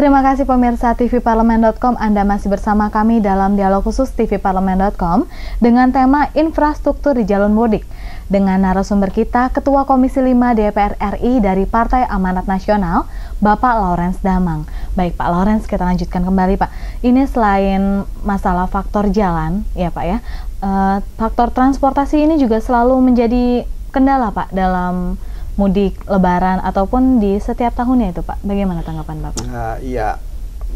Terima kasih pemirsa tvparlemen.com, Anda masih bersama kami dalam dialog khusus tvparlemen.com dengan tema infrastruktur di jalur mudik. Dengan narasumber kita, Ketua Komisi 5 DPR RI dari Partai Amanat Nasional, Bapak Laurens Damang. Baik Pak Laurens, kita lanjutkan kembali Pak. Ini selain masalah faktor jalan, ya Pak ya, faktor transportasi ini juga selalu menjadi kendala Pak dalam mudik Lebaran ataupun di setiap tahunnya itu Pak. Bagaimana tanggapan Bapak? Iya,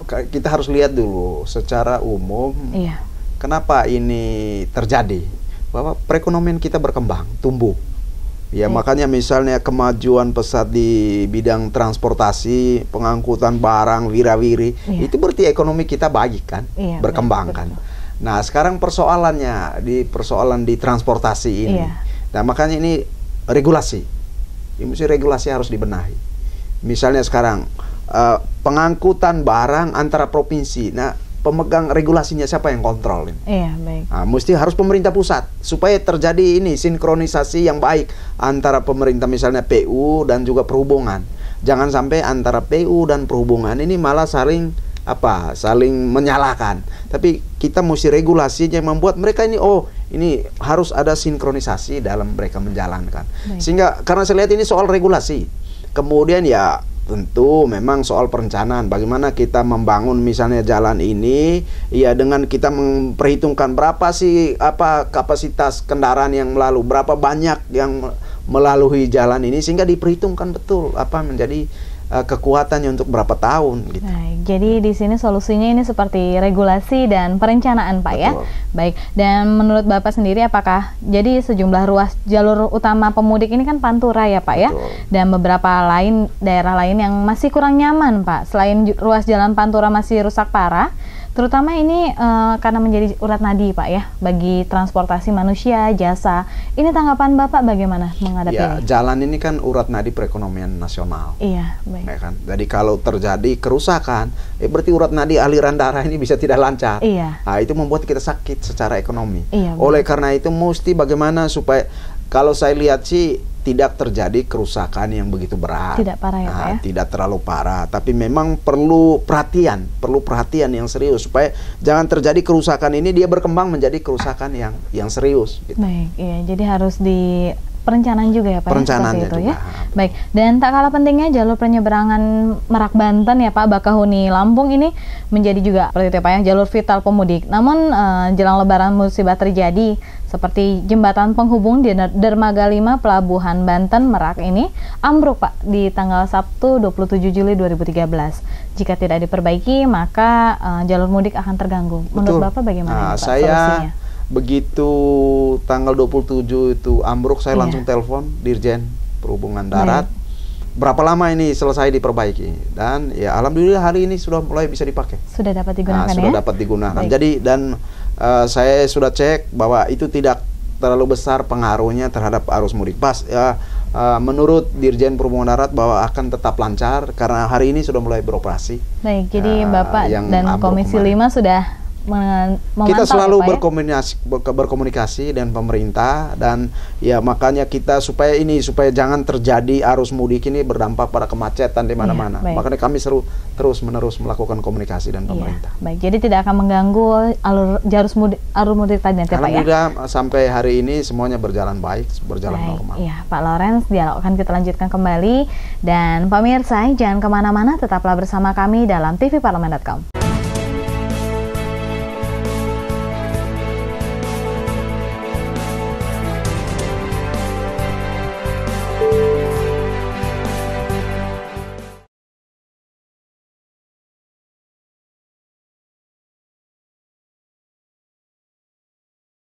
kita harus lihat dulu secara umum. Iya. Kenapa ini terjadi? Bahwa perekonomian kita berkembang, tumbuh. Ya, makanya misalnya kemajuan pesat di bidang transportasi, pengangkutan barang, wirawiri, itu berarti ekonomi kita baik kan, berkembang kan. Nah, sekarang persoalan di transportasi ini. Nah, makanya ini regulasi. Mesti regulasi harus dibenahi. Misalnya sekarang pengangkutan barang antara provinsi. Nah, pemegang regulasinya siapa yang kontrol ini? Iya, baik. Nah, mesti harus pemerintah pusat supaya terjadi ini sinkronisasi yang baik antara pemerintah misalnya PU dan juga perhubungan. Jangan sampai antara PU dan perhubungan ini malah saling menyalahkan. Tapi kita mesti regulasinya membuat mereka ini ini harus ada sinkronisasi dalam mereka menjalankan. Sehingga karena saya lihat ini soal regulasi. Kemudian ya tentu memang soal perencanaan, bagaimana kita membangun misalnya jalan ini ya dengan kita memperhitungkan berapa sih kapasitas kendaraan yang melalui, berapa banyak yang melalui jalan ini sehingga diperhitungkan betul menjadi kekuatannya untuk berapa tahun gitu. Baik, jadi di sini solusinya ini seperti regulasi dan perencanaan Pak. Betul. Ya. Baik, dan menurut Bapak sendiri apakah jadi sejumlah ruas jalur utama pemudik ini kan Pantura ya Pak. Betul. Ya, dan beberapa daerah lain yang masih kurang nyaman Pak, selain ruas jalan Pantura masih rusak parah, terutama ini karena menjadi urat nadi Pak ya bagi transportasi manusia, jasa. Ini tanggapan Bapak bagaimana menghadapi ini? Jalan ini kan urat nadi perekonomian nasional. Iya, baik. Ya kan? Jadi kalau terjadi kerusakan, berarti urat nadi aliran darah ini bisa tidak lancar. Iya. Nah, itu membuat kita sakit secara ekonomi. Iya, oleh karena itu mesti bagaimana supaya kalau saya lihat sih tidak terjadi kerusakan yang begitu berat. Tidak parah ya Pak ya? Tidak terlalu parah, tapi memang perlu perhatian yang serius supaya jangan terjadi kerusakan ini dia berkembang menjadi kerusakan yang serius. Gitu. Baik, iya. Jadi harus di perencanaan juga ya Pak. Perencanaan ya, itu juga. Ya. Baik, dan tak kalah pentingnya jalur penyeberangan Merak Banten ya Pak, Bakahuni Lampung ini menjadi juga seperti itu Pak ya, jalur vital pemudik. Namun jelang Lebaran musibah terjadi seperti jembatan penghubung di Dermaga 5 Pelabuhan Banten Merak ini ambruk Pak di tanggal Sabtu 27 Juli 2013. Jika tidak diperbaiki maka jalur mudik akan terganggu. Menurut Bapak bagaimana Pak solusinya? Begitu tanggal 27 itu ambruk, saya langsung telepon Dirjen Perhubungan Darat. Berapa lama ini selesai diperbaiki? Dan ya alhamdulillah hari ini sudah mulai bisa dipakai. Sudah dapat digunakan sudah dapat digunakan. Baik. Jadi saya sudah cek bahwa itu tidak terlalu besar pengaruhnya terhadap arus mudik. Menurut Dirjen Perhubungan Darat bahwa akan tetap lancar karena hari ini sudah mulai beroperasi. Baik, jadi Bapak dan Komisi 5 sudah kita selalu ya, berkomunikasi dengan pemerintah dan ya makanya kita supaya jangan terjadi arus mudik ini berdampak pada kemacetan di mana-mana. Makanya kami terus-menerus melakukan komunikasi dengan pemerintah. Baik, jadi tidak akan mengganggu arus mudik tadi nanti Pak ya. Alhamdulillah sampai hari ini semuanya berjalan baik, berjalan normal. Iya, Pak Laurens, dialog akan kita lanjutkan kembali dan pemirsa jangan kemana-mana, tetaplah bersama kami dalam tvparlemen.com.